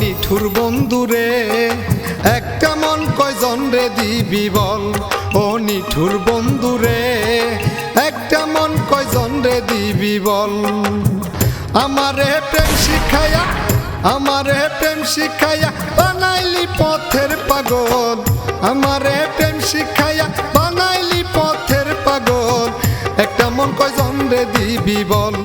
নিঠুর বন্ধুরে একটা মন কয়জন রে দিবি বল। ও নিঠুর বন্ধুরে একটা মন কয়জন রে দিবি বল। আমারে প্রেম শিখাইয়া আমারে প্রেম শিখাইয়া বানাইলি পথের পাগল। আমারে প্রেম শিখাইয়া বানাইলি পথের পাগল। একটা মন কয়জন রে দিবি বল।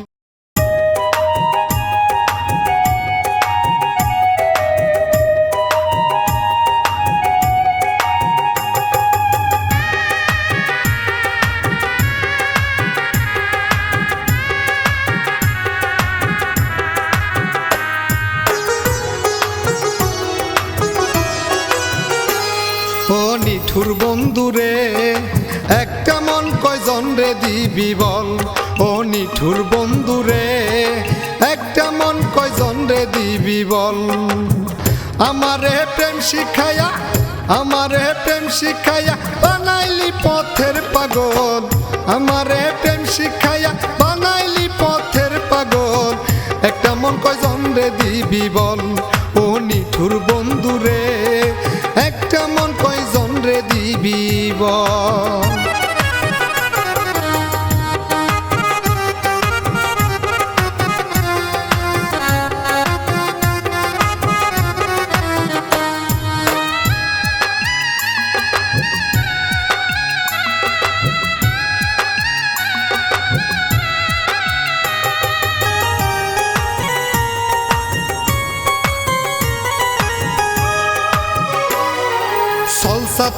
ও নিঠুর বন্ধুরে একটা মন কয়জন রে দিবি বল। ও নিঠুর বন্ধুরে একটা মন কয়জন রে দিবি বল। আমারে প্রেম শিখাইয়া আমারে প্রেম শিখাইয়া বানাইলি পথের পাগল। আমারে প্রেম শিখাইয়া বানাইলি পথের পাগল। একটা মন কয়জন রে দিবি বল। ও নিঠুর বন্ধুরে একটা মন কয়জন রে দিবি বল।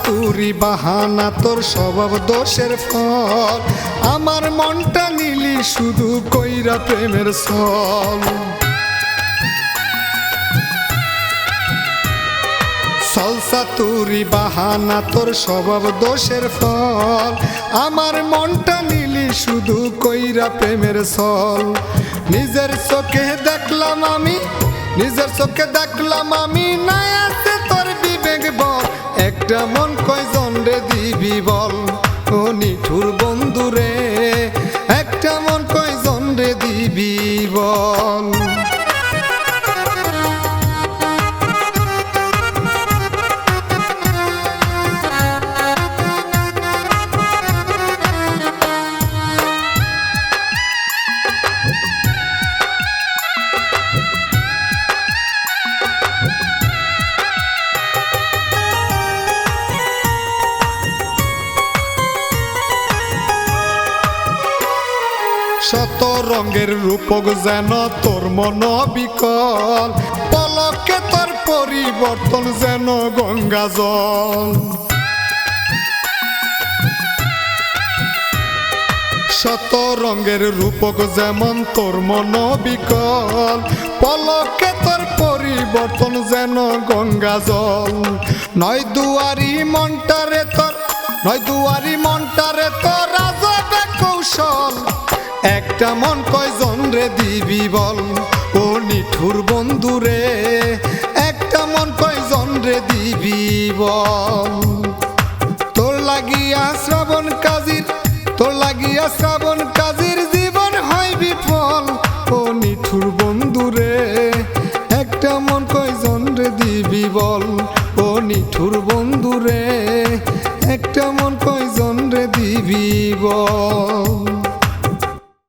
তুরি বাহানা তোর স্বভাব দোষের ফল। আমার মনটা নিলি শুধু কইরা প্রেমের ছল। সলসা তুরি বাহানা তোর স্বভাব দোষের ফল। আমার মনটা নিলি শুধু কইরা প্রেমের ছল। নিজের চোখে দেখলাম আমি নিজের চোখে দেখলাম আমি নাই আছে তোর বিবেক বল। একটা মন কয়জন রে দিবি বল। ও নিঠুর বন্ধুরে একটা মন কয়জন রে দিবি বল। শত রঙের রূপক যেন তোর মন বিকল। পলকে তোর পরিবর্তন যেন গঙ্গা জল। শত রঙের রূপক যেমন তোর মন বিকল। পলকে তোর পরিবর্তন যেন গঙ্গা জল। নয় দুয়ারি মনটারে তোর নয় দুয়ারি মনটারে তোর রাজবে কৌশল। একটা মন কয়জন রে দিবি বল। ও নিঠুর বন্ধুরে একটা মন কয়জন রে দিবি বল। তোর লাগিয়া শ্রাবণ কাজির